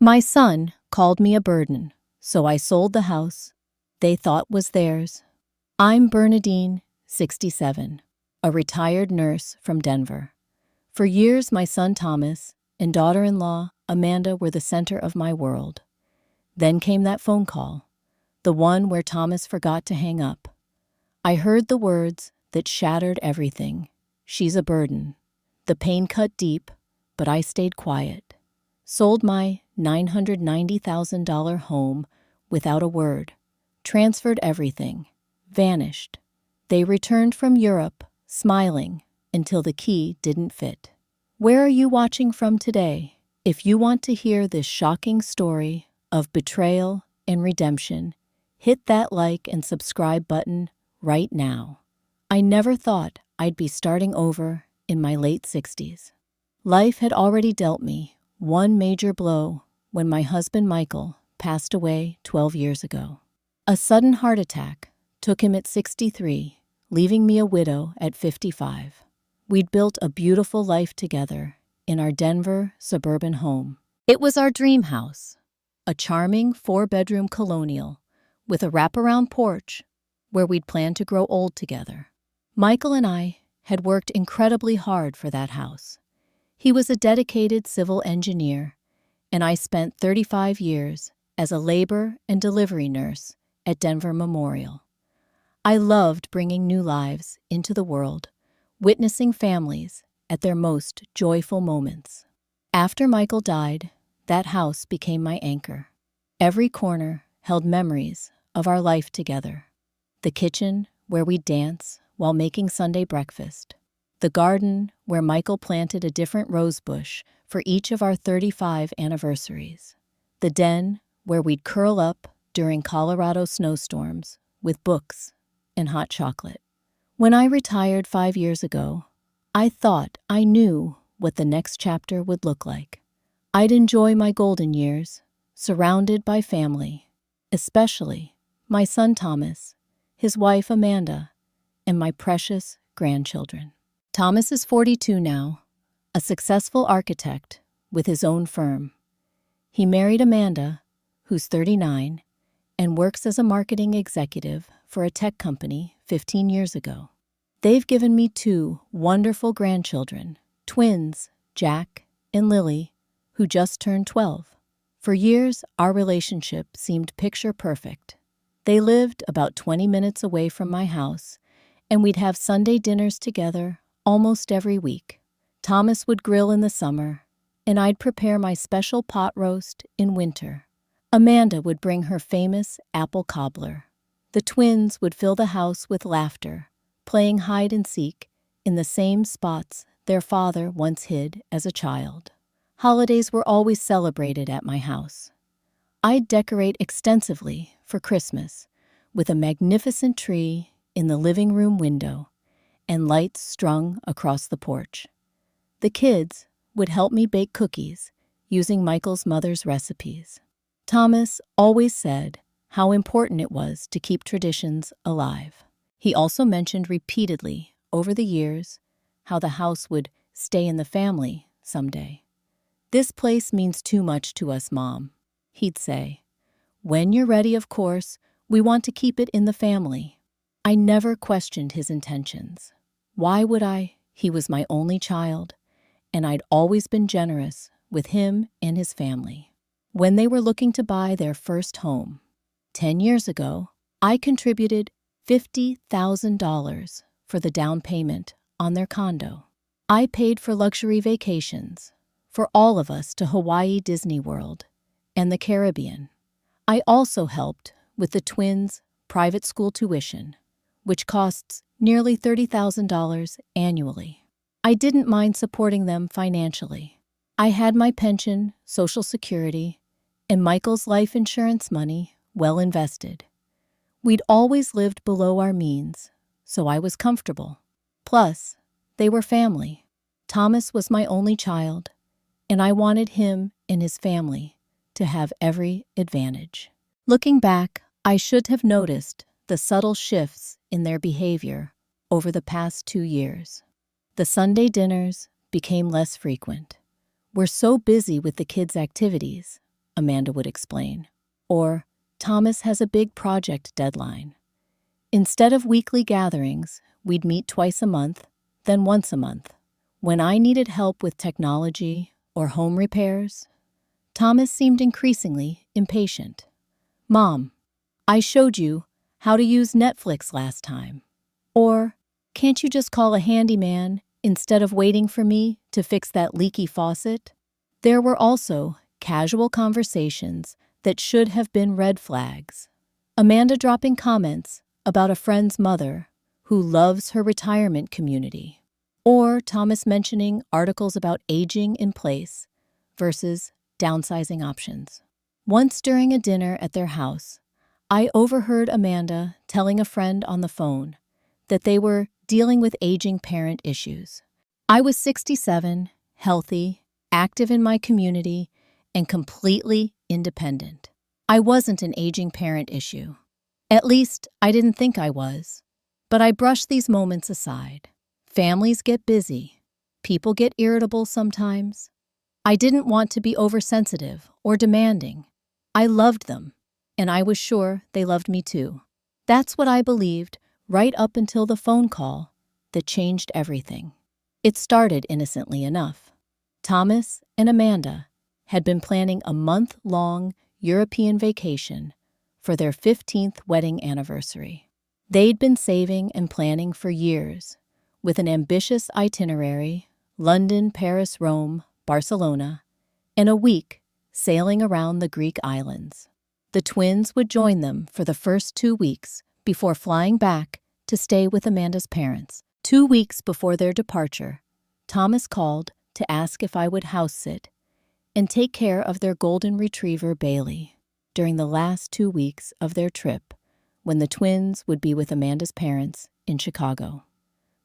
My son called me a burden, so I sold the house they thought was theirs. I'm Bernadine, 67, a retired nurse from Denver. For years, my son Thomas and daughter-in-law Amanda were the center of my world. Then came that phone call, the one where Thomas forgot to hang up. I heard the words that shattered everything. She's a burden. The pain cut deep, but I stayed quiet. Sold my $990,000 home without a word. Transferred everything. Vanished. They returned from Europe, smiling, until the key didn't fit. Where are you watching from today? If you want to hear this shocking story of betrayal and redemption, hit that like and subscribe button right now. I never thought I'd be starting over in my late 60s. Life had already dealt me one major blow when my husband Michael passed away 12 years ago. A sudden heart attack took him at 63, leaving me a widow at 55. We'd built a beautiful life together in our Denver suburban home. It was our dream house, a charming 4-bedroom colonial with a wraparound porch where we'd planned to grow old together. Michael and I had worked incredibly hard for that house. He was a dedicated civil engineer, and I spent 35 years as a labor and delivery nurse at Denver Memorial. I loved bringing new lives into the world, witnessing families at their most joyful moments. After Michael died, that house became my anchor. Every corner held memories of our life together. The kitchen where we'd dance while making Sunday breakfast. The garden where Michael planted a different rose bush for each of our 35 anniversaries. The den where we'd curl up during Colorado snowstorms with books and hot chocolate. When I retired 5 years ago, I thought I knew what the next chapter would look like. I'd enjoy my golden years, surrounded by family, especially my son Thomas, his wife Amanda, and my precious grandchildren. Thomas is 42 now, a successful architect with his own firm. He married Amanda, who's 39, and works as a marketing executive for a tech company 15 years ago. They've given me 2 wonderful grandchildren, twins, Jack and Lily, who just turned 12. For years, our relationship seemed picture perfect. They lived about 20 minutes away from my house, and we'd have Sunday dinners together almost every week. Thomas would grill in the summer, and I'd prepare my special pot roast in winter. Amanda would bring her famous apple cobbler. The twins would fill the house with laughter, playing hide and seek in the same spots their father once hid as a child. Holidays were always celebrated at my house. I'd decorate extensively for Christmas with a magnificent tree in the living room window and lights strung across the porch. The kids would help me bake cookies using Michael's mother's recipes. Thomas always said how important it was to keep traditions alive. He also mentioned repeatedly over the years how the house would stay in the family someday. "This place means too much to us, Mom," he'd say. "When you're ready, of course, we want to keep it in the family." I never questioned his intentions. Why would I? He was my only child, and I'd always been generous with him and his family. When they were looking to buy their first home, 10 years ago, I contributed $50,000 for the down payment on their condo. I paid for luxury vacations for all of us to Hawaii Disney World and the Caribbean. I also helped with the twins' private school tuition, which costs nearly $30,000 annually. I didn't mind supporting them financially. I had my pension, Social Security, and Michael's life insurance money well invested. We'd always lived below our means, so I was comfortable. Plus, they were family. Thomas was my only child, and I wanted him and his family to have every advantage. Looking back, I should have noticed the subtle shifts in their behavior over the past 2 years. The Sunday dinners became less frequent. We're so busy with the kids' activities, Amanda would explain. Or, Thomas has a big project deadline. Instead of weekly gatherings, we'd meet twice a month, then once a month. When I needed help with technology or home repairs, Thomas seemed increasingly impatient. Mom, I showed you how to use Netflix last time. Or, can't you just call a handyman instead of waiting for me to fix that leaky faucet? There were also casual conversations that should have been red flags. Amanda dropping comments about a friend's mother who loves her retirement community. Or Thomas mentioning articles about aging in place versus downsizing options. Once during a dinner at their house, I overheard Amanda telling a friend on the phone that they were dealing with aging parent issues. I was 67, healthy, active in my community, and completely independent. I wasn't an aging parent issue. At least, I didn't think I was. But I brushed these moments aside. Families get busy. People get irritable sometimes. I didn't want to be oversensitive or demanding. I loved them, and I was sure they loved me too. That's what I believed right up until the phone call that changed everything. It started innocently enough. Thomas and Amanda had been planning a month-long European vacation for their 15th wedding anniversary. They'd been saving and planning for years, with an ambitious itinerary: London, Paris, Rome, Barcelona, and a week sailing around the Greek islands. The twins would join them for the first 2 weeks before flying back to stay with Amanda's parents. 2 weeks before their departure, Thomas called to ask if I would house sit and take care of their golden retriever Bailey during the last 2 weeks of their trip, when the twins would be with Amanda's parents in Chicago.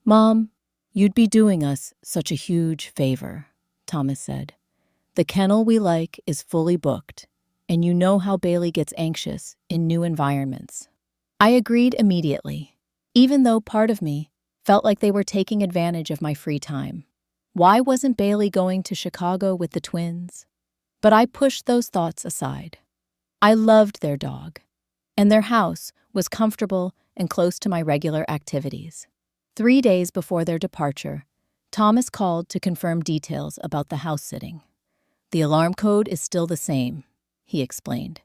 Mom, you'd be doing us such a huge favor, Thomas said. The kennel we like is fully booked, and you know how Bailey gets anxious in new environments. I agreed immediately, even though part of me felt like they were taking advantage of my free time. Why wasn't Bailey going to Chicago with the twins? But I pushed those thoughts aside. I loved their dog, and their house was comfortable and close to my regular activities. 3 days before their departure, Thomas called to confirm details about the house sitting. The alarm code is still the same, he explained.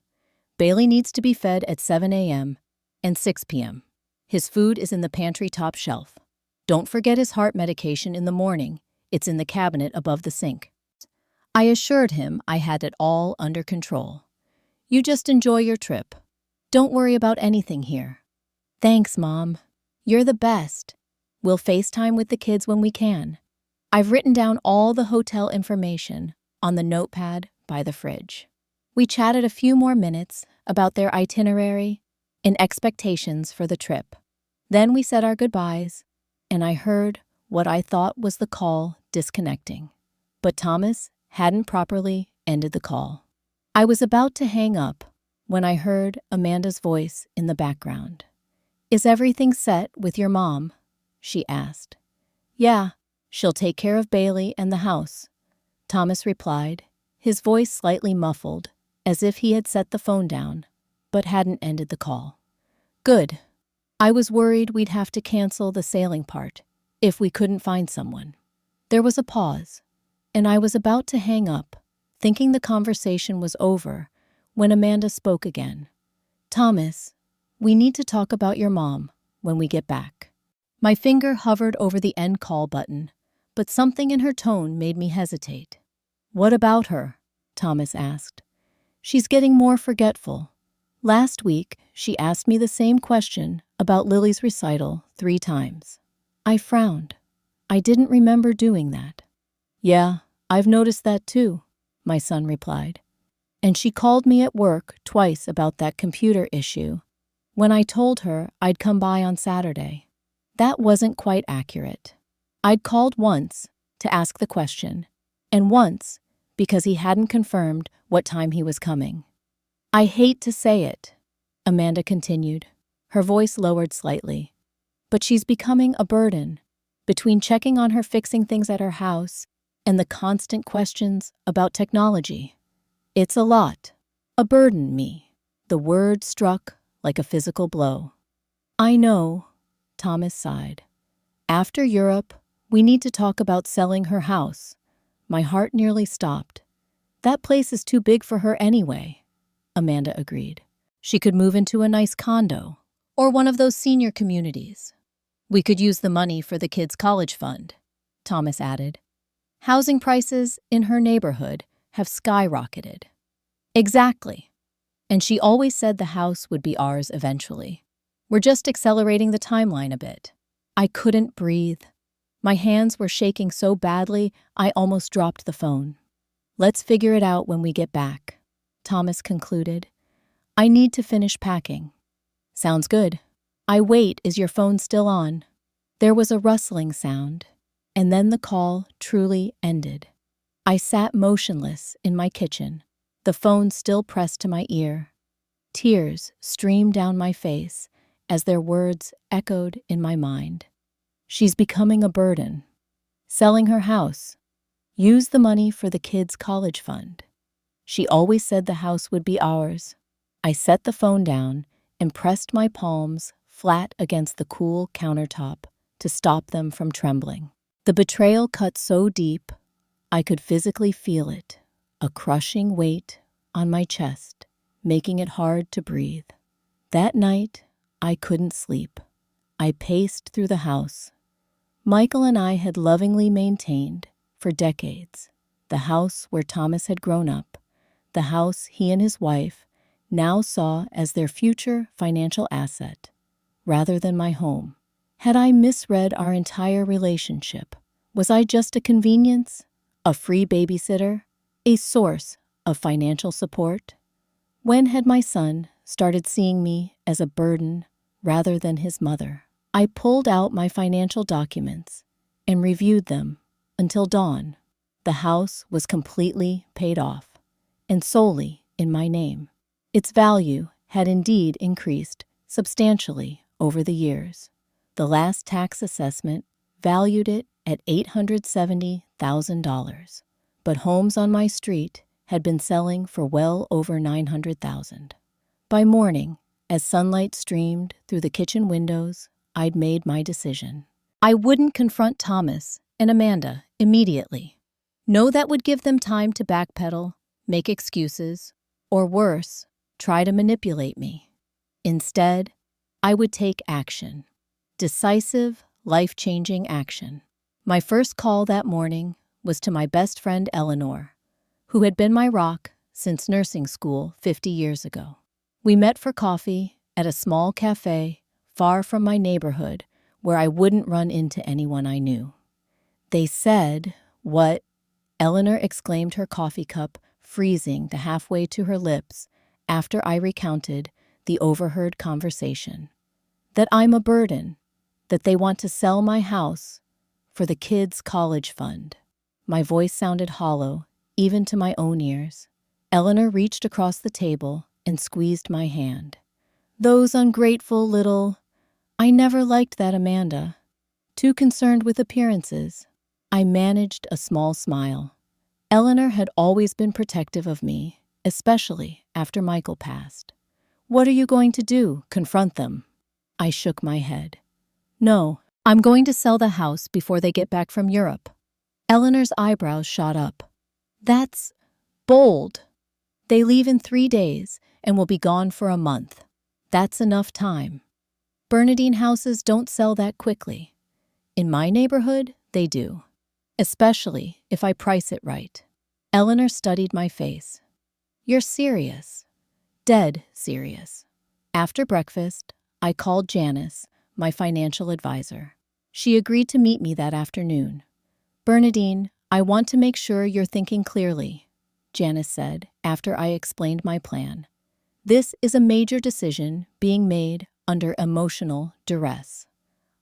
Bailey needs to be fed at 7 a.m. and 6 p.m. His food is in the pantry top shelf. Don't forget his heart medication in the morning. It's in the cabinet above the sink. I assured him I had it all under control. You just enjoy your trip. Don't worry about anything here. Thanks, Mom. You're the best. We'll FaceTime with the kids when we can. I've written down all the hotel information on the notepad by the fridge. We chatted a few more minutes about their itinerary and expectations for the trip. Then we said our goodbyes, and I heard what I thought was the call disconnecting. But Thomas hadn't properly ended the call. I was about to hang up when I heard Amanda's voice in the background. Is everything set with your mom? She asked. Yeah, she'll take care of Bailey and the house, Thomas replied, his voice slightly muffled, as if he had set the phone down, but hadn't ended the call. Good. I was worried we'd have to cancel the sailing part if we couldn't find someone. There was a pause, and I was about to hang up, thinking the conversation was over, when Amanda spoke again. Thomas, we need to talk about your mom when we get back. My finger hovered over the end call button, but something in her tone made me hesitate. What about her? Thomas asked. She's getting more forgetful. Last week, she asked me the same question about Lily's recital 3 times. I frowned. I didn't remember doing that. Yeah, I've noticed that too, my son replied. And she called me at work twice about that computer issue when I told her I'd come by on Saturday. That wasn't quite accurate. I'd called once to ask the question, and once because he hadn't confirmed what time he was coming. I hate to say it, Amanda continued, her voice lowered slightly, but she's becoming a burden, between checking on her fixing things at her house and the constant questions about technology. It's a lot. A burden, me. The word struck like a physical blow. I know, Thomas sighed. After Europe, we need to talk about selling her house. My heart nearly stopped. That place is too big for her anyway, Amanda agreed. She could move into a nice condo or one of those senior communities. We could use the money for the kids' college fund, Thomas added. Housing prices in her neighborhood have skyrocketed. Exactly. And she always said the house would be ours eventually. We're just accelerating the timeline a bit. I couldn't breathe. My hands were shaking so badly, I almost dropped the phone. Let's figure it out when we get back, Thomas concluded. I need to finish packing. Sounds good. I wait, is your phone still on? There was a rustling sound, and then the call truly ended. I sat motionless in my kitchen, the phone still pressed to my ear. Tears streamed down my face as their words echoed in my mind. She's becoming a burden. Selling her house. Use the money for the kids' college fund. She always said the house would be ours. I set the phone down and pressed my palms flat against the cool countertop to stop them from trembling. The betrayal cut so deep, I could physically feel it, a crushing weight on my chest, making it hard to breathe. That night, I couldn't sleep. I paced through the house. Michael and I had lovingly maintained, for decades, the house where Thomas had grown up, the house he and his wife now saw as their future financial asset, rather than my home. Had I misread our entire relationship? Was I just a convenience, a free babysitter, a source of financial support? When had my son started seeing me as a burden rather than his mother? I pulled out my financial documents and reviewed them until dawn. The house was completely paid off, and solely in my name. Its value had indeed increased substantially over the years. The last tax assessment valued it at $870,000, but homes on my street had been selling for well over $900,000. By morning, as sunlight streamed through the kitchen windows, I'd made my decision. I wouldn't confront Thomas and Amanda immediately. No, that would give them time to backpedal, make excuses, or worse, try to manipulate me. Instead, I would take action. Decisive, life-changing action. My first call that morning was to my best friend Eleanor, who had been my rock since nursing school 50 years ago. We met for coffee at a small cafe far from my neighborhood where I wouldn't run into anyone I knew. They said, "What?" Eleanor exclaimed, her coffee cup freezing to halfway to her lips after I recounted the overheard conversation. That I'm a burden, that they want to sell my house for the kids' college fund. My voice sounded hollow, even to my own ears. Eleanor reached across the table and squeezed my hand. Those ungrateful little... I never liked that Amanda. Too concerned with appearances. I managed a small smile. Eleanor had always been protective of me, especially after Michael passed. What are you going to do? Confront them? I shook my head. No, I'm going to sell the house before they get back from Europe. Eleanor's eyebrows shot up. That's bold. They leave in 3 days and will be gone for a month. That's enough time. Bernadine houses don't sell that quickly. In my neighborhood, they do. Especially if I price it right. Eleanor studied my face. You're serious. Dead serious. After breakfast, I called Janice, my financial advisor. She agreed to meet me that afternoon. Bernadine, I want to make sure you're thinking clearly, Janice said after I explained my plan. This is a major decision being made under emotional duress.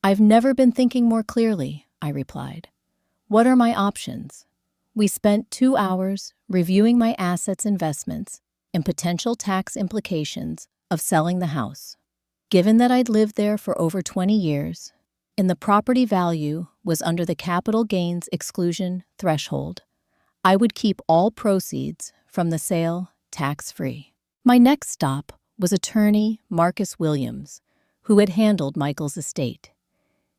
I've never been thinking more clearly, I replied. What are my options? We spent 2 hours reviewing my assets, investments, and potential tax implications of selling the house. Given that I'd lived there for over 20 years, and the property value was under the capital gains exclusion threshold, I would keep all proceeds from the sale tax-free. My next stop was attorney Marcus Williams, who had handled Michael's estate.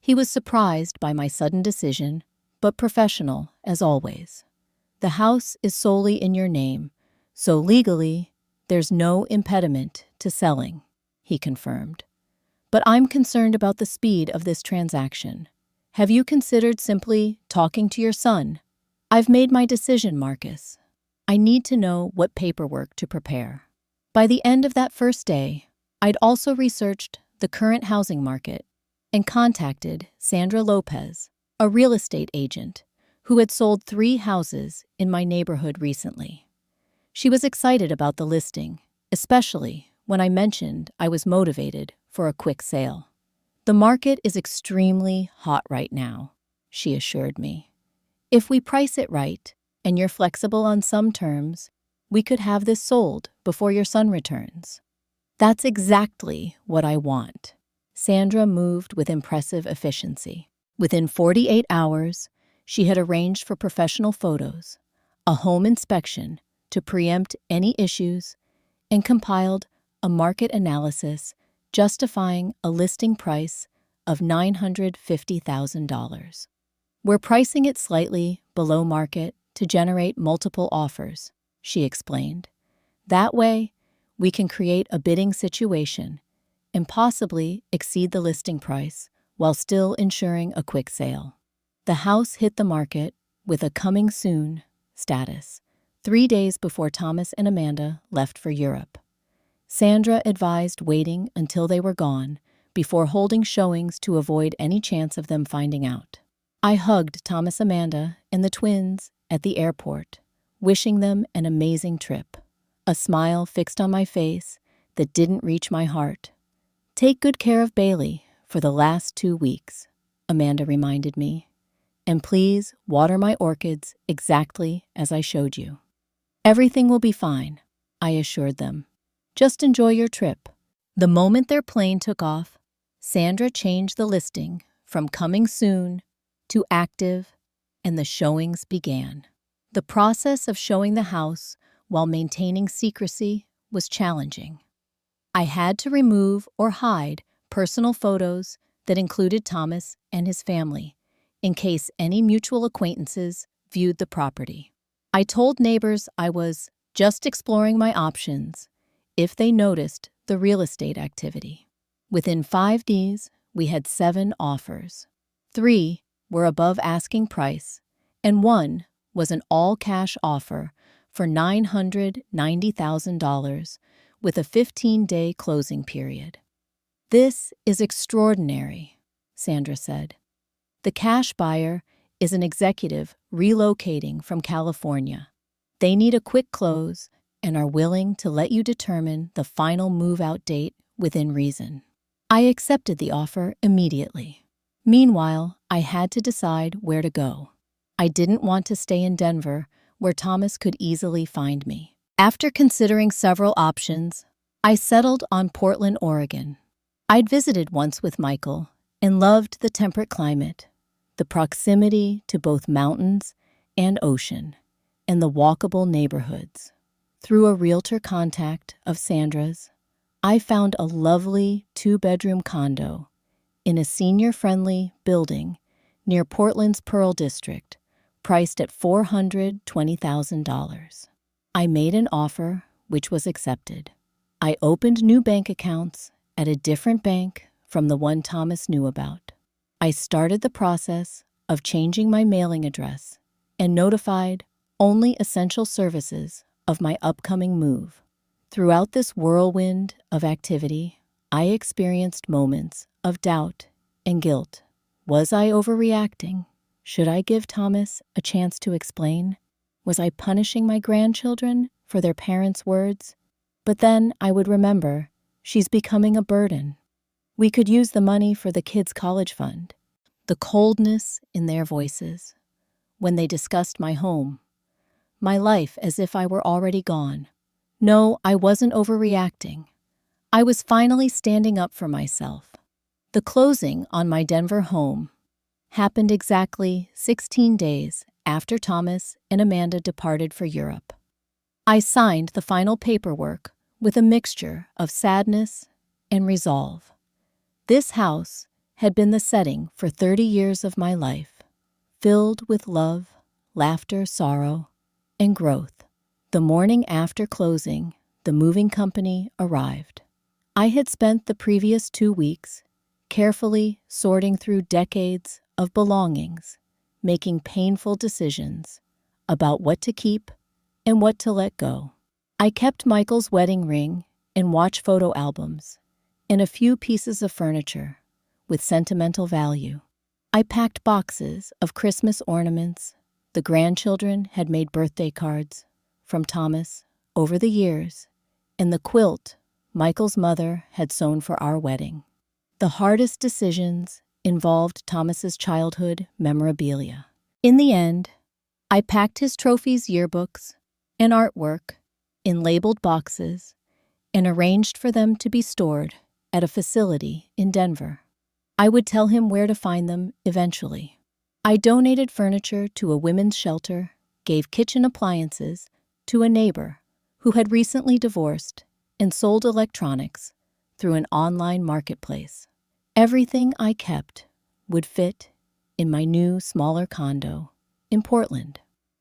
He was surprised by my sudden decision, but professional as always. The house is solely in your name, so legally, there's no impediment to selling, he confirmed. But I'm concerned about the speed of this transaction. Have you considered simply talking to your son? I've made my decision, Marcus. I need to know what paperwork to prepare. By the end of that first day, I'd also researched the current housing market and contacted Sandra Lopez, a real estate agent who had sold 3 houses in my neighborhood recently. She was excited about the listing, especially when I mentioned I was motivated for a quick sale. The market is extremely hot right now, she assured me. If we price it right and you're flexible on some terms, we could have this sold before your son returns. That's exactly what I want. Sandra moved with impressive efficiency. Within 48 hours, she had arranged for professional photos, a home inspection to preempt any issues, and compiled a market analysis justifying a listing price of $950,000. We're pricing it slightly below market to generate multiple offers, she explained. That way, we can create a bidding situation and possibly exceed the listing price while still ensuring a quick sale. The house hit the market with a coming soon status 3 days before Thomas and Amanda left for Europe. Sandra advised waiting until they were gone before holding showings to avoid any chance of them finding out. I hugged Thomas, Amanda, and the twins at the airport, wishing them an amazing trip, a smile fixed on my face that didn't reach my heart. Take good care of Bailey for the last 2 weeks, Amanda reminded me, and please water my orchids exactly as I showed you. Everything will be fine, I assured them. Just enjoy your trip. The moment their plane took off, Sandra changed the listing from coming soon to active, and the showings began. The process of showing the house while maintaining secrecy was challenging. I had to remove or hide personal photos that included Thomas and his family, in case any mutual acquaintances viewed the property. I told neighbors I was just exploring my options if they noticed the real estate activity. Within 5 days, we had 7 offers. 3 were above asking price, and 1 was an all-cash offer for $990,000 with a 15-day closing period. This is extraordinary, Sandra said. The cash buyer is an executive relocating from California. They need a quick close and are willing to let you determine the final move-out date within reason. I accepted the offer immediately. Meanwhile, I had to decide where to go. I didn't want to stay in Denver, where Thomas could easily find me. After considering several options, I settled on Portland, Oregon. I'd visited once with Michael and loved the temperate climate, the proximity to both mountains and ocean, and the walkable neighborhoods. Through a realtor contact of Sandra's, I found a lovely 2-bedroom condo in a senior-friendly building near Portland's Pearl District, priced at $420,000. I made an offer, which was accepted. I opened new bank accounts at a different bank from the one Thomas knew about. I started the process of changing my mailing address and notified only essential services of my upcoming move. Throughout this whirlwind of activity, I experienced moments of doubt and guilt. Was I overreacting? Should I give Thomas a chance to explain? Was I punishing my grandchildren for their parents' words? But then I would remember, she's becoming a burden. We could use the money for the kids' college fund. The coldness in their voices when they discussed my home, my life as if I were already gone. No, I wasn't overreacting. I was finally standing up for myself. The closing on my Denver home happened exactly 16 days after Thomas and Amanda departed for Europe. I signed the final paperwork with a mixture of sadness and resolve. This house had been the setting for 30 years of my life, filled with love, laughter, sorrow, and growth. The morning after closing, the moving company arrived. I had spent the previous 2 weeks carefully sorting through decades of belongings, making painful decisions about what to keep and what to let go. I kept Michael's wedding ring and watch photo albums and a few pieces of furniture with sentimental value. I packed boxes of Christmas ornaments. The grandchildren had made birthday cards from Thomas over the years, and the quilt Michael's mother had sewn for our wedding. The hardest decisions involved Thomas's childhood memorabilia. In the end, I packed his trophies, yearbooks, and artwork in labeled boxes and arranged for them to be stored at a facility in Denver. I would tell him where to find them eventually. I donated furniture to a women's shelter, gave kitchen appliances to a neighbor who had recently divorced, and sold electronics through an online marketplace. Everything I kept would fit in my new, smaller condo in Portland.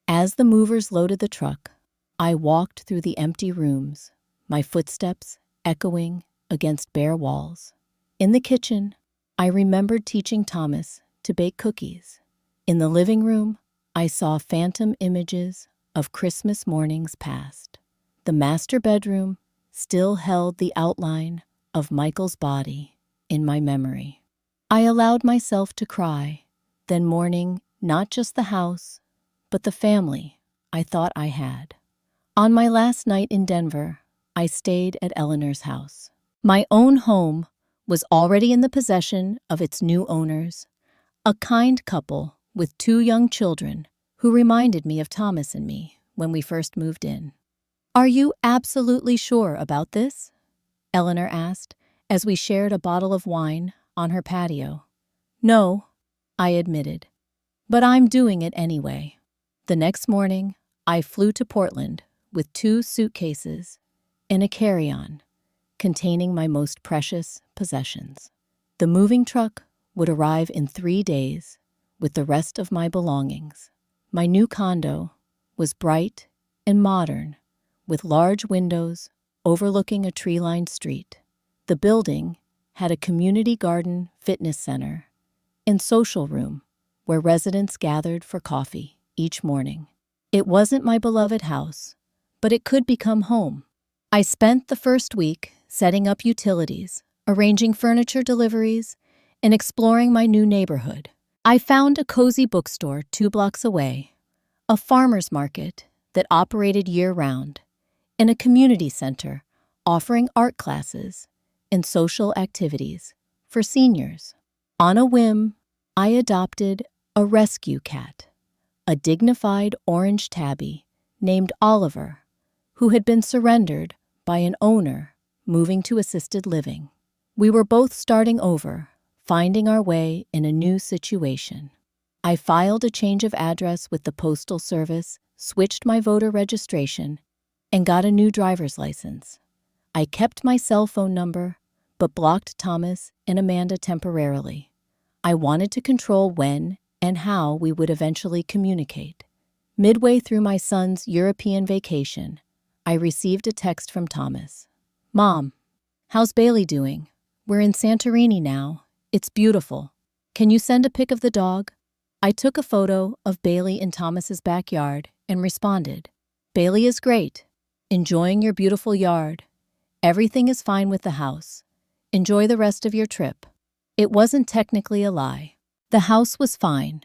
As the movers loaded the truck, I walked through the empty rooms, my footsteps echoing against bare walls. In the kitchen, I remembered teaching Thomas to bake cookies. In the living room, I saw phantom images of Christmas mornings past. The master bedroom still held the outline of Michael's body in my memory. I allowed myself to cry, then mourning not just the house, but the family I thought I had. On my last night in Denver, I stayed at Eleanor's house. My own home was already in the possession of its new owners, a kind couple with 2 young children who reminded me of Thomas and me when we first moved in. "Are you absolutely sure about this?" Eleanor asked as we shared a bottle of wine on her patio. "No," I admitted, "but I'm doing it anyway." The next morning, I flew to Portland with 2 suitcases and a carry-on containing my most precious possessions. The moving truck would arrive in 3 days with the rest of my belongings. My new condo was bright and modern, with large windows overlooking a tree-lined street. The building had a community garden, fitness center, and social room where residents gathered for coffee each morning. It wasn't my beloved house, but it could become home. I spent the first week setting up utilities, arranging furniture deliveries, and exploring my new neighborhood. I found a cozy bookstore 2 blocks away, a farmer's market that operated year-round, and a community center offering art classes and social activities for seniors. On a whim, I adopted a rescue cat, a dignified orange tabby named Oliver, who had been surrendered by an owner moving to assisted living. We were both starting over, finding our way in a new situation. I filed a change of address with the Postal Service, switched my voter registration, and got a new driver's license. I kept my cell phone number, but blocked Thomas and Amanda temporarily. I wanted to control when and how we would eventually communicate. Midway through my son's European vacation, I received a text from Thomas. "Mom, how's Bailey doing? We're in Santorini now. It's beautiful. Can you send a pic of the dog?" I took a photo of Bailey in Thomas's backyard and responded, "Bailey is great. Enjoying your beautiful yard. Everything is fine with the house. Enjoy the rest of your trip." It wasn't technically a lie. The house was fine.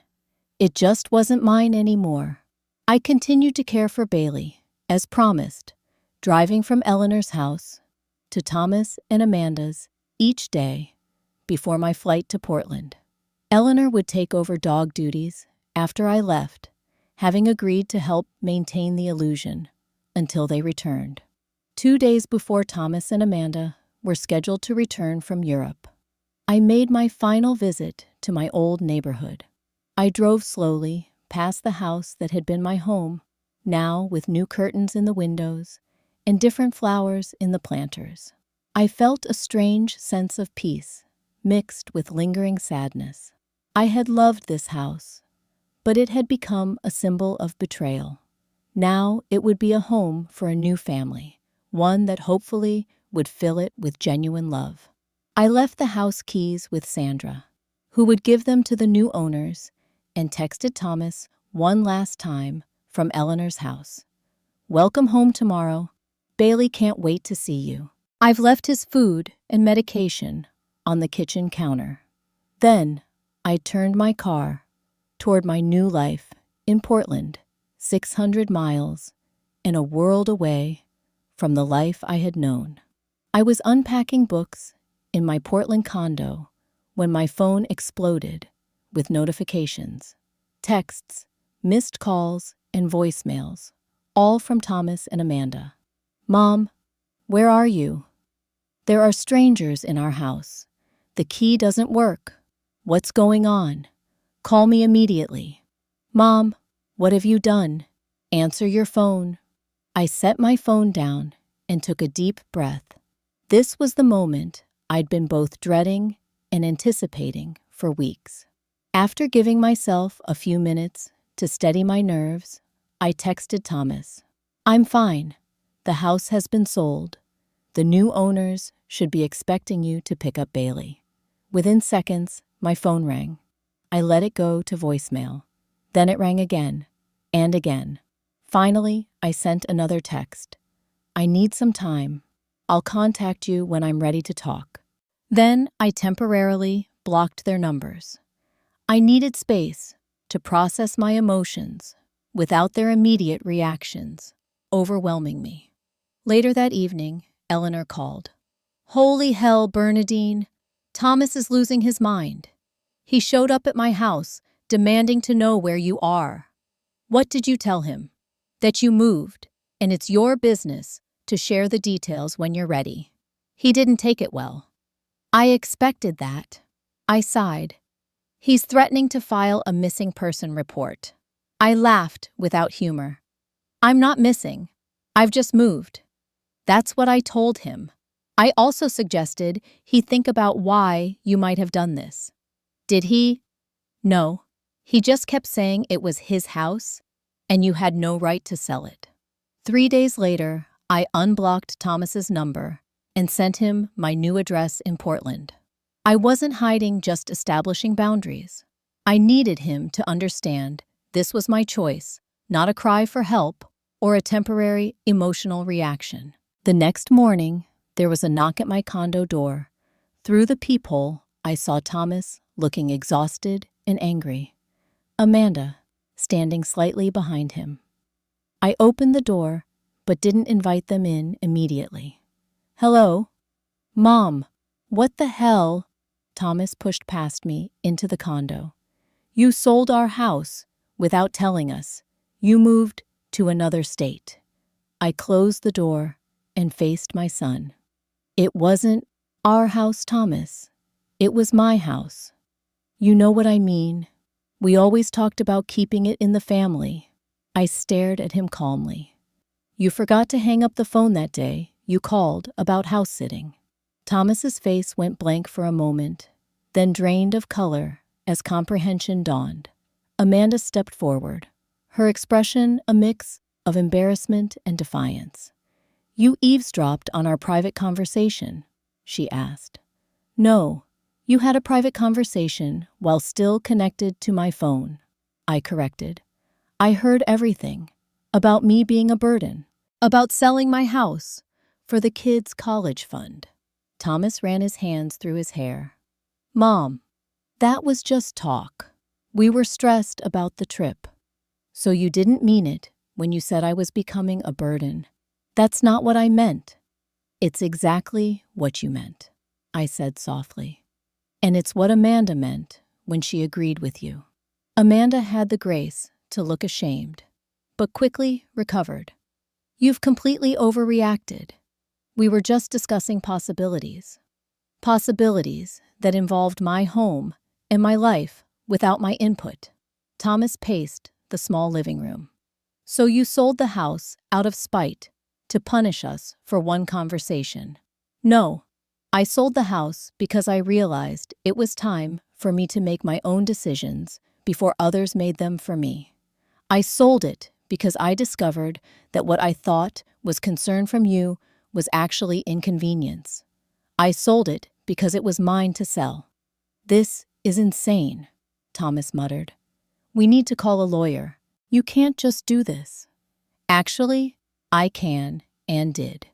It just wasn't mine anymore. I continued to care for Bailey, as promised, driving from Eleanor's house to Thomas and Amanda's each day before my flight to Portland. Eleanor would take over dog duties after I left, having agreed to help maintain the illusion until they returned. 2 days before Thomas and Amanda were scheduled to return from Europe, I made my final visit to my old neighborhood. I drove slowly past the house that had been my home, now with new curtains in the windows and different flowers in the planters. I felt a strange sense of peace, mixed with lingering sadness. I had loved this house, but it had become a symbol of betrayal. Now it would be a home for a new family, one that hopefully would fill it with genuine love. I left the house keys with Sandra, who would give them to the new owners, and texted Thomas one last time from Eleanor's house. "Welcome home tomorrow. Bailey can't wait to see you." I've left his food and medication on the kitchen counter. Then I turned my car toward my new life in Portland, 600 miles and a world away from the life I had known. I was unpacking books in my Portland condo when my phone exploded with notifications, texts, missed calls, and voicemails, all from Thomas and Amanda. "Mom, where are you? There are strangers in our house. The key doesn't work. What's going on? Call me immediately. Mom, what have you done? Answer your phone." I set my phone down and took a deep breath. This was the moment I'd been both dreading and anticipating for weeks. After giving myself a few minutes to steady my nerves, I texted Thomas. "I'm fine. The house has been sold. The new owners should be expecting you to pick up Bailey." Within seconds, my phone rang. I let it go to voicemail. Then it rang again and again. Finally, I sent another text. "I need some time. I'll contact you when I'm ready to talk." Then I temporarily blocked their numbers. I needed space to process my emotions without their immediate reactions overwhelming me. Later that evening, Eleanor called. "Holy hell, Bernadine. Thomas is losing his mind. He showed up at my house, demanding to know where you are." "What did you tell him?" "That you moved, and it's your business to share the details when you're ready." "He didn't take it well." "I expected that." I sighed. "He's threatening to file a missing person report." I laughed without humor. "I'm not missing. I've just moved." That's what I told him. I also suggested he think about why you might have done this. "Did he?" "No. He just kept saying it was his house and you had no right to sell it." 3 days later, I unblocked Thomas's number and sent him my new address in Portland. I wasn't hiding, just establishing boundaries. I needed him to understand this was my choice, not a cry for help or a temporary emotional reaction. The next morning, there was a knock at my condo door. Through the peephole, I saw Thomas looking exhausted and angry. Amanda, standing slightly behind him. I opened the door, but didn't invite them in immediately. "Hello?" "Mom, what the hell?" Thomas pushed past me into the condo. "You sold our house without telling us. You moved to another state." I closed the door and faced my son. "It wasn't our house, Thomas. It was my house. You know what I mean. We always talked about keeping it in the family." I stared at him calmly. "You forgot to hang up the phone that day you called about house sitting." Thomas's face went blank for a moment, then drained of color as comprehension dawned. Amanda stepped forward, her expression a mix of embarrassment and defiance. "You eavesdropped on our private conversation?" she asked. "No, you had a private conversation while still connected to my phone," I corrected. "I heard everything about me being a burden, about selling my house for the kids' college fund." Thomas ran his hands through his hair. "Mom, that was just talk. We were stressed about the trip. So you didn't mean it when you said I was becoming a burden." "That's not what I meant." "It's exactly what you meant," I said softly. "And it's what Amanda meant when she agreed with you." Amanda had the grace to look ashamed, but quickly recovered. "You've completely overreacted. We were just discussing possibilities. Possibilities that involved my home and my life without my input." Thomas paced the small living room. "So you sold the house out of spite to punish us for one conversation. No, I sold the house because I realized it was time for me to make my own decisions before others made them for me. I sold it because I discovered that what I thought was concern from you was actually inconvenience. I sold it because it was mine to sell. This is insane, Thomas muttered. We need to call a lawyer. You can't just do this. Actually, I can and did.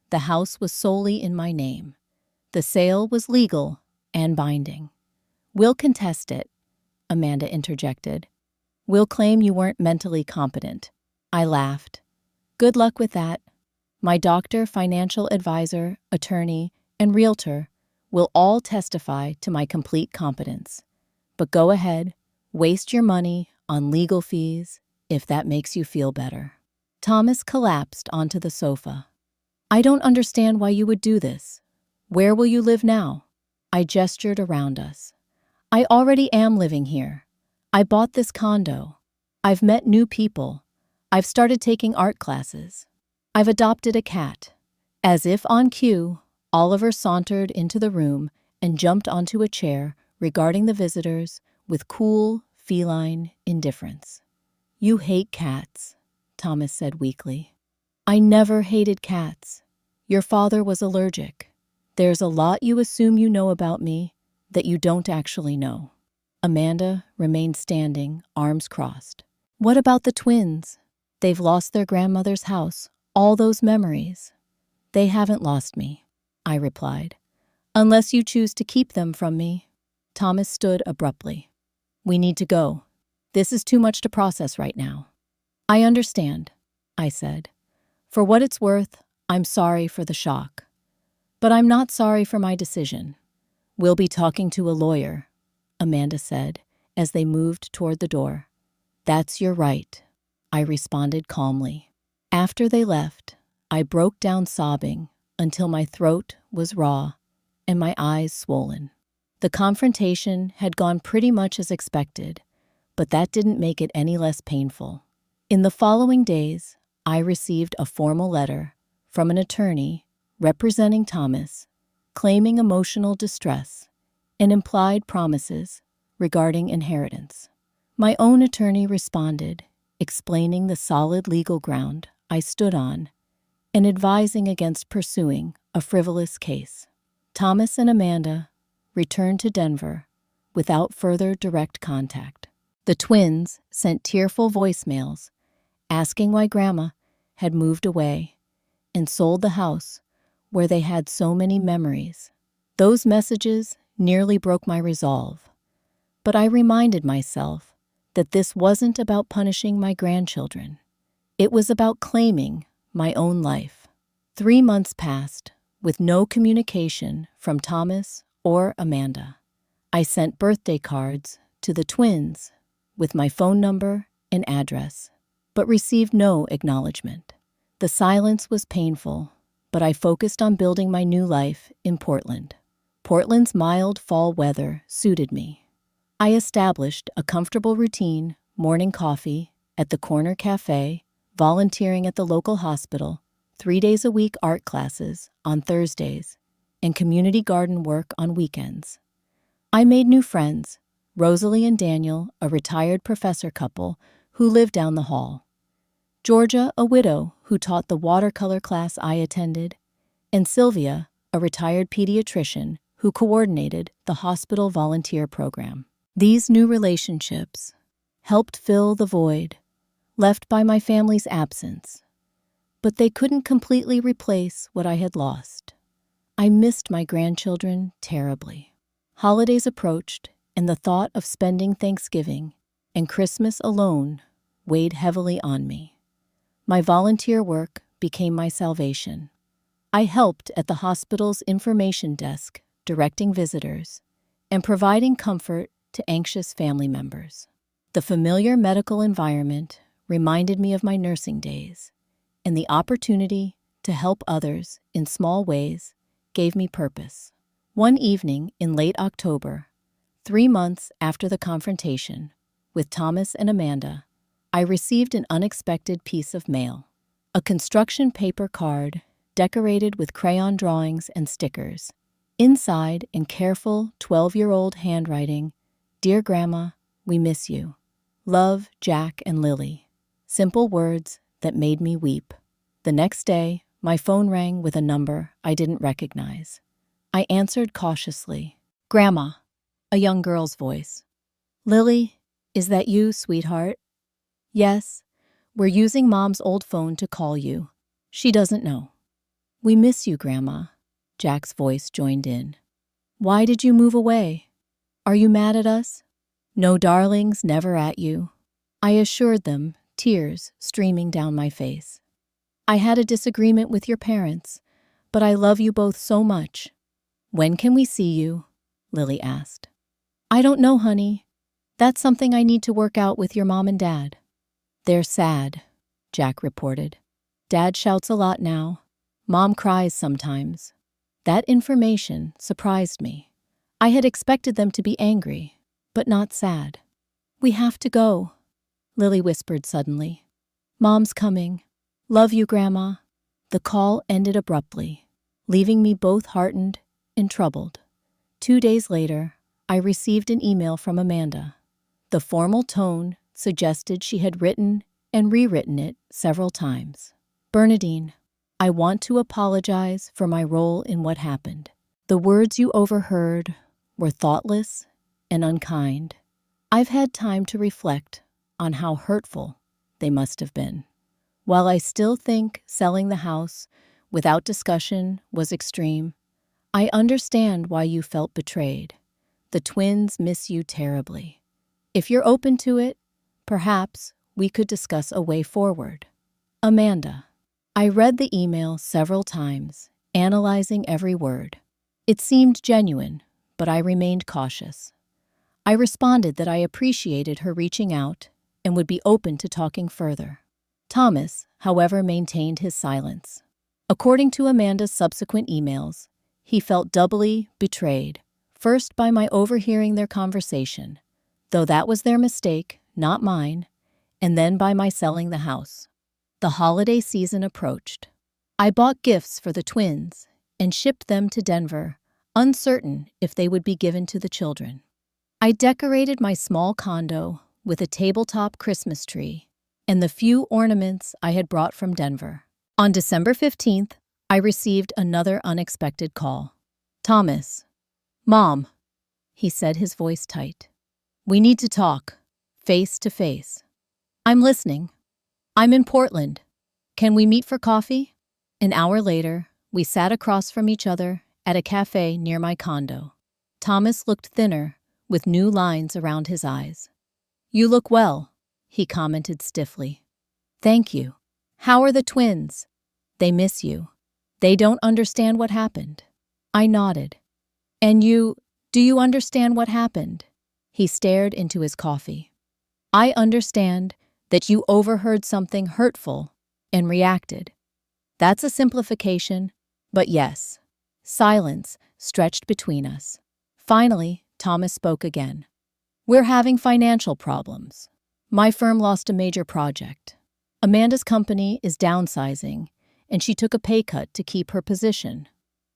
The house was solely in my name. The sale was legal and binding. We'll contest it, Amanda interjected. We'll claim you weren't mentally competent. I laughed. Good luck with that. My doctor, financial advisor, attorney, and realtor will all testify to my complete competence. But go ahead, waste your money on legal fees if that makes you feel better. Thomas collapsed onto the sofa. I don't understand why you would do this. Where will you live now? I gestured around us. I already am living here. I bought this condo. I've met new people. I've started taking art classes. I've adopted a cat. As if on cue, Oliver sauntered into the room and jumped onto a chair, regarding the visitors with cool, feline indifference. You hate cats, Thomas said weakly. I never hated cats. Your father was allergic. There's a lot you assume you know about me that you don't actually know. Amanda remained standing, arms crossed. What about the twins? They've lost their grandmother's house, all those memories. They haven't lost me, I replied. Unless you choose to keep them from me. Thomas stood abruptly. We need to go. This is too much to process right now. I understand, I said. For what it's worth, I'm sorry for the shock. But I'm not sorry for my decision. We'll be talking to a lawyer, Amanda said as they moved toward the door. That's your right, I responded calmly. After they left, I broke down sobbing until my throat was raw and my eyes swollen. The confrontation had gone pretty much as expected, but that didn't make it any less painful. In the following days, I received a formal letter from an attorney representing Thomas, claiming emotional distress and implied promises regarding inheritance. My own attorney responded, explaining the solid legal ground I stood on and advising against pursuing a frivolous case. Thomas and Amanda returned to Denver without further direct contact. The twins sent tearful voicemails asking why Grandma had moved away and sold the house where they had so many memories. Those messages nearly broke my resolve, but I reminded myself that this wasn't about punishing my grandchildren. It was about claiming my own life. 3 months passed with no communication from Thomas or Amanda. I sent birthday cards to the twins with my phone number and address, but received no acknowledgement. The silence was painful, but I focused on building my new life in Portland. Portland's mild fall weather suited me. I established a comfortable routine, morning coffee at the corner cafe, volunteering at the local hospital, 3 days a week art classes on Thursdays, and community garden work on weekends. I made new friends, Rosalie and Daniel, a retired professor couple who lived down the hall, Georgia, a widow who taught the watercolor class I attended, and Sylvia, a retired pediatrician who coordinated the hospital volunteer program. These new relationships helped fill the void left by my family's absence, but they couldn't completely replace what I had lost. I missed my grandchildren terribly. Holidays approached, and the thought of spending Thanksgiving and Christmas alone weighed heavily on me. My volunteer work became my salvation. I helped at the hospital's information desk, directing visitors and providing comfort to anxious family members. The familiar medical environment reminded me of my nursing days, and the opportunity to help others in small ways gave me purpose. One evening in late October, 3 months after the confrontation with Thomas and Amanda, I received an unexpected piece of mail, A construction paper card decorated with crayon drawings and stickers. Inside, in careful 12-year-old handwriting, "Dear Grandma, we miss you. Love, Jack and Lily." Simple words that made me weep. The next day, my phone rang with a number I didn't recognize. I answered cautiously. "Grandma," a young girl's voice. "Lily, is that you, sweetheart?" "Yes, we're using Mom's old phone to call you. She doesn't know." "We miss you, Grandma," Jack's voice joined in. "Why did you move away? Are you mad at us?" "No, darlings, never at you," I assured them, tears streaming down my face. "I had a disagreement with your parents, but I love you both so much." "When can we see you?" Lily asked. "I don't know, honey. That's something I need to work out with your mom and dad." "They're sad," Jack reported. "Dad shouts a lot now. Mom cries sometimes." That information surprised me. I had expected them to be angry, but not sad. "We have to go," Lily whispered suddenly. "Mom's coming. Love you, Grandma." The call ended abruptly, leaving me both heartened and troubled. 2 days later, I received an email from Amanda. The formal tone suggested she had written and rewritten it several times. "Bernadine, I want to apologize for my role in what happened. The words you overheard were thoughtless and unkind. I've had time to reflect on how hurtful they must have been. While I still think selling the house without discussion was extreme, I understand why you felt betrayed. The twins miss you terribly. If you're open to it, perhaps we could discuss a way forward." Amanda. I read the email several times, analyzing every word. It seemed genuine, but I remained cautious. I responded that I appreciated her reaching out and would be open to talking further. Thomas, however, maintained his silence. According to Amanda's subsequent emails, he felt doubly betrayed, first by my overhearing their conversation, though that was their mistake, not mine, and then by my selling the house. The holiday season approached. I bought gifts for the twins and shipped them to Denver, uncertain if they would be given to the children. I decorated my small condo with a tabletop Christmas tree and the few ornaments I had brought from Denver. On December 15th, I received another unexpected call. "Thomas." "Mom," he said, his voice tight. "We need to talk, face to face." "I'm listening." "I'm in Portland. Can we meet for coffee?" An hour later, we sat across from each other at a cafe near my condo. Thomas looked thinner, with new lines around his eyes. "You look well," he commented stiffly. "Thank you. How are the twins?" "They miss you. They don't understand what happened." I nodded. "And do you understand what happened?" He stared into his coffee. "I understand that you overheard something hurtful and reacted. That's a simplification, but yes." Silence stretched between us. Finally, Thomas spoke again. "We're having financial problems. My firm lost a major project. Amanda's company is downsizing, and she took a pay cut to keep her position.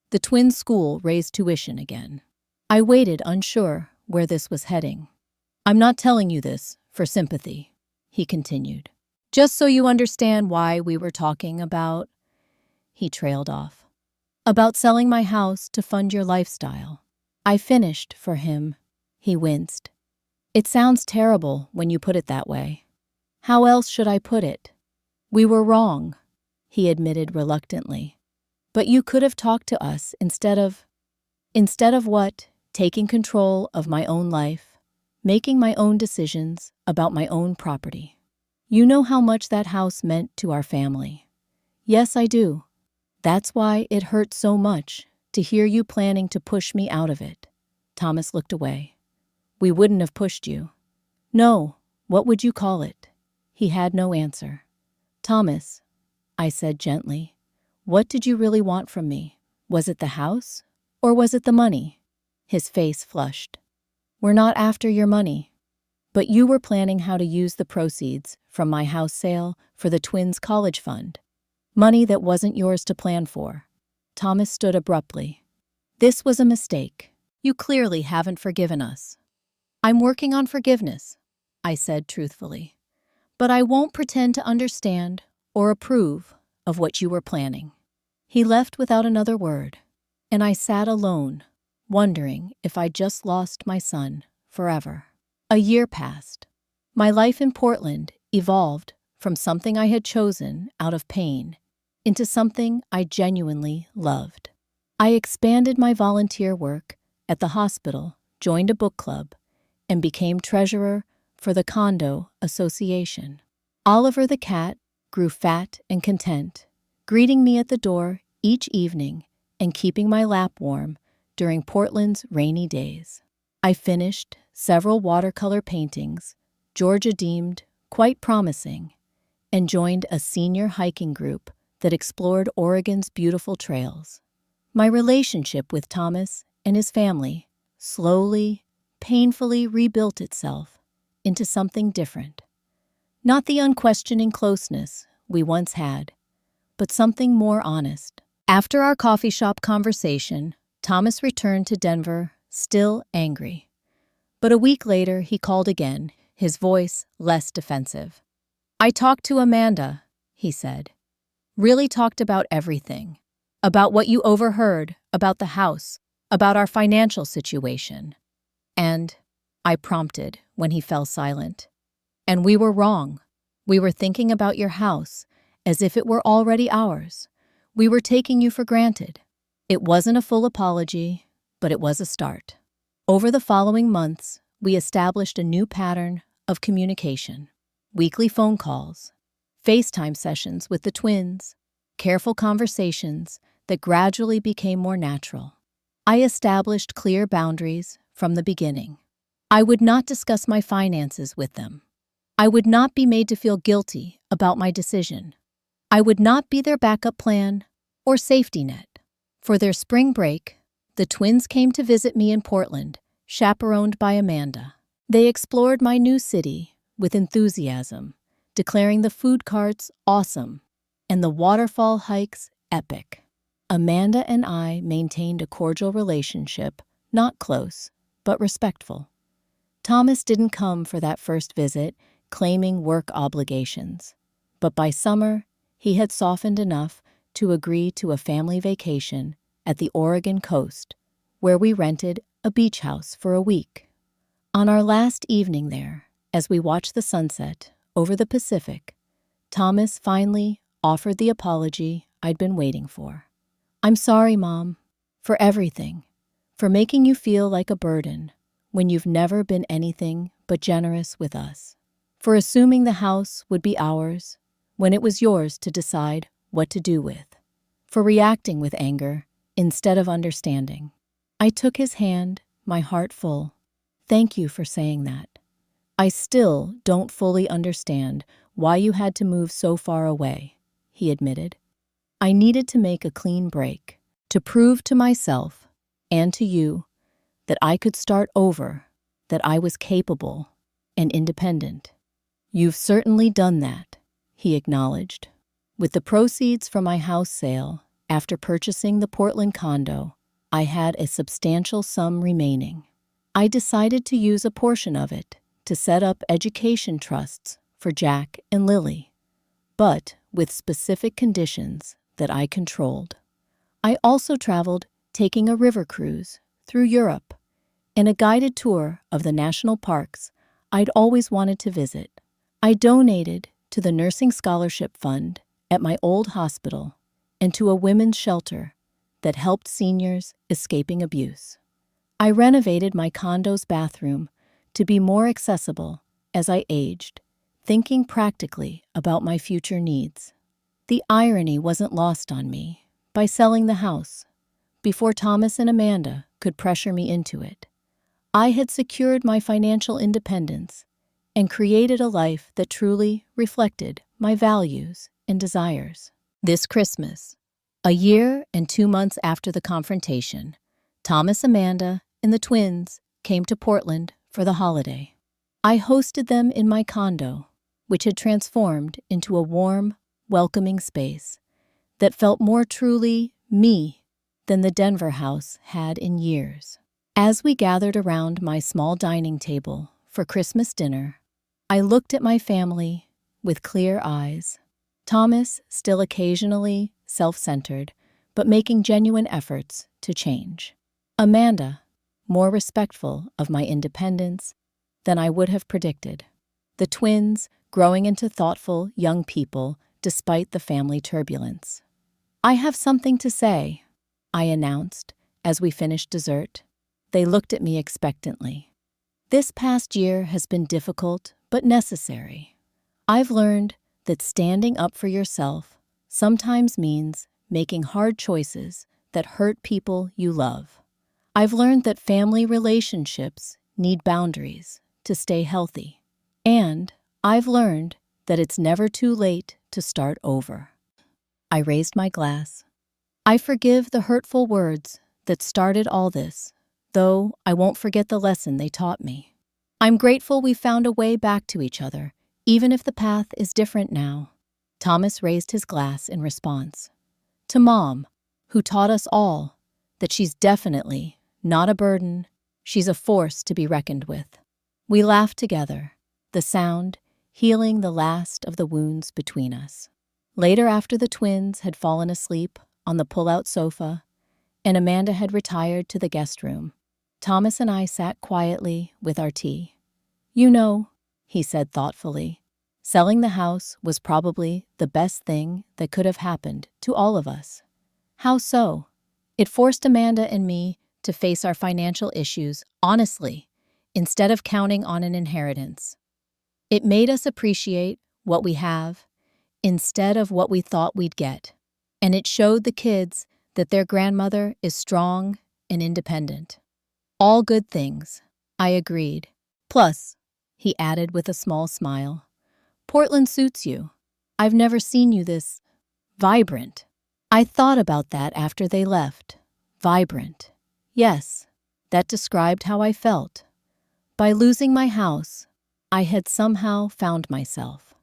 The twins' school raised tuition again." I waited, unsure where this was heading. "I'm not telling you this for sympathy," he continued. "Just so you understand why we were talking about," he trailed off, "about selling my house to fund your lifestyle." I finished for him. He winced. "It sounds terrible when you put it that way." "How else should I put it?" "We were wrong," he admitted reluctantly. "But you could have talked to us instead of what? Taking control of my own life, making my own decisions about my own property. You know how much that house meant to our family." "Yes, I do. That's why it hurt so much to hear you planning to push me out of it." Thomas looked away. "We wouldn't have pushed you." "No, what would you call it?" He had no answer. "Thomas," I said gently, "what did you really want from me? Was it the house, or was it the money?" His face flushed. "We're not after your money. But you were planning how to use the proceeds from my house sale for the twins' college fund. Money that wasn't yours to plan for. Thomas stood abruptly. This was a mistake. You clearly haven't forgiven us. I'm working on forgiveness, I said truthfully. But I won't pretend to understand or approve of what you were planning. He left without another word, and I sat alone, wondering if I'd just lost my son forever. A year passed. My life in Portland evolved from something I had chosen out of pain into something I genuinely loved. I expanded my volunteer work at the hospital, joined a book club, and became treasurer for the condo association. Oliver the cat grew fat and content, greeting me at the door each evening and keeping my lap warm during Portland's rainy days. I finished several watercolor paintings Georgia deemed quite promising and joined a senior hiking group that explored Oregon's beautiful trails. My relationship with Thomas and his family slowly, painfully rebuilt itself into something different. Not the unquestioning closeness we once had, but something more honest. After our coffee shop conversation, Thomas returned to Denver, still angry. But a week later, he called again, his voice less defensive. I talked to Amanda, he said. Really talked about everything. About what you overheard, about the house, about our financial situation. And, I prompted when he fell silent. And we were wrong. We were thinking about your house as if it were already ours. We were taking you for granted. It wasn't a full apology, but it was a start. Over the following months, we established a new pattern of communication. Weekly phone calls, FaceTime sessions with the twins, careful conversations that gradually became more natural. I established clear boundaries from the beginning. I would not discuss my finances with them. I would not be made to feel guilty about my decision. I would not be their backup plan or safety net. For their spring break, the twins came to visit me in Portland, chaperoned by Amanda. They explored my new city with enthusiasm, declaring the food carts awesome and the waterfall hikes epic. Amanda and I maintained a cordial relationship, not close, but respectful. Thomas didn't come for that first visit, claiming work obligations. But by summer, he had softened enough to agree to a family vacation at the Oregon coast, where we rented a beach house for a week. On our last evening there, as we watched the sunset over the Pacific, Thomas finally offered the apology I'd been waiting for. I'm sorry, Mom, for everything, for making you feel like a burden when you've never been anything but generous with us, for assuming the house would be ours when it was yours to decide what to do with, for reacting with anger instead of understanding. I took his hand, my heart full. Thank you for saying that. I still don't fully understand why you had to move so far away, he admitted. I needed to make a clean break, to prove to myself and to you that I could start over, that I was capable and independent. You've certainly done that, he acknowledged. With the proceeds from my house sale, after purchasing the Portland condo, I had a substantial sum remaining. I decided to use a portion of it to set up education trusts for Jack and Lily, but with specific conditions that I controlled. I also traveled, taking a river cruise through Europe and a guided tour of the national parks I'd always wanted to visit. I donated to the Nursing Scholarship Fund at my old hospital and to a women's shelter that helped seniors escaping abuse. I renovated my condo's bathroom to be more accessible as I aged, thinking practically about my future needs. The irony wasn't lost on me. By selling the house, before Thomas and Amanda could pressure me into it, I had secured my financial independence and created a life that truly reflected my values and desires. This Christmas, a year and 2 months after the confrontation, Thomas, Amanda, and the twins came to Portland for the holiday. I hosted them in my condo, which had transformed into a warm, welcoming space, that felt more truly me than the Denver house had in years. As we gathered around my small dining table for Christmas dinner, I looked at my family with clear eyes. Thomas, still occasionally self-centered, but making genuine efforts to change. Amanda, more respectful of my independence than I would have predicted. The twins growing into thoughtful young people despite the family turbulence. "I have something to say," I announced as we finished dessert. They looked at me expectantly. "This past year has been difficult but necessary. I've learned that standing up for yourself sometimes means making hard choices that hurt people you love. I've learned that family relationships need boundaries to stay healthy. And I've learned that it's never too late to start over." I raised my glass. "I forgive the hurtful words that started all this, though I won't forget the lesson they taught me. I'm grateful we found a way back to each other, even if the path is different now." Thomas raised his glass in response. "To Mom, who taught us all that she's definitely not a burden, she's a force to be reckoned with." We laughed together, the sound healing the last of the wounds between us. Later, after the twins had fallen asleep on the pull-out sofa and Amanda had retired to the guest room, Thomas and I sat quietly with our tea. "You know," he said thoughtfully, "selling the house was probably the best thing that could have happened to all of us." "How so?" "It forced Amanda and me to face our financial issues honestly, instead of counting on an inheritance. It made us appreciate what we have instead of what we thought we'd get. And it showed the kids that their grandmother is strong and independent." "All good things," I agreed. "Plus," he added with a small smile, "Portland suits you. I've never seen you this vibrant." I thought about that after they left. Vibrant. Yes, that described how I felt. By losing my house, I had somehow found myself.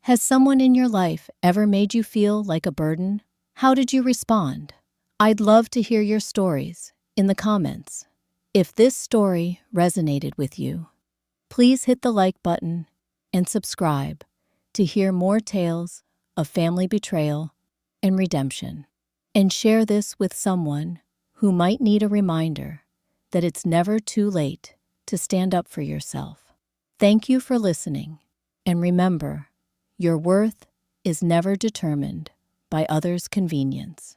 Has someone in your life ever made you feel like a burden? How did you respond? I'd love to hear your stories in the comments. If this story resonated with you, please hit the like button and subscribe to hear more tales of family betrayal and redemption. And share this with someone who might need a reminder that it's never too late to stand up for yourself. Thank you for listening, and remember, your worth is never determined by others' convenience.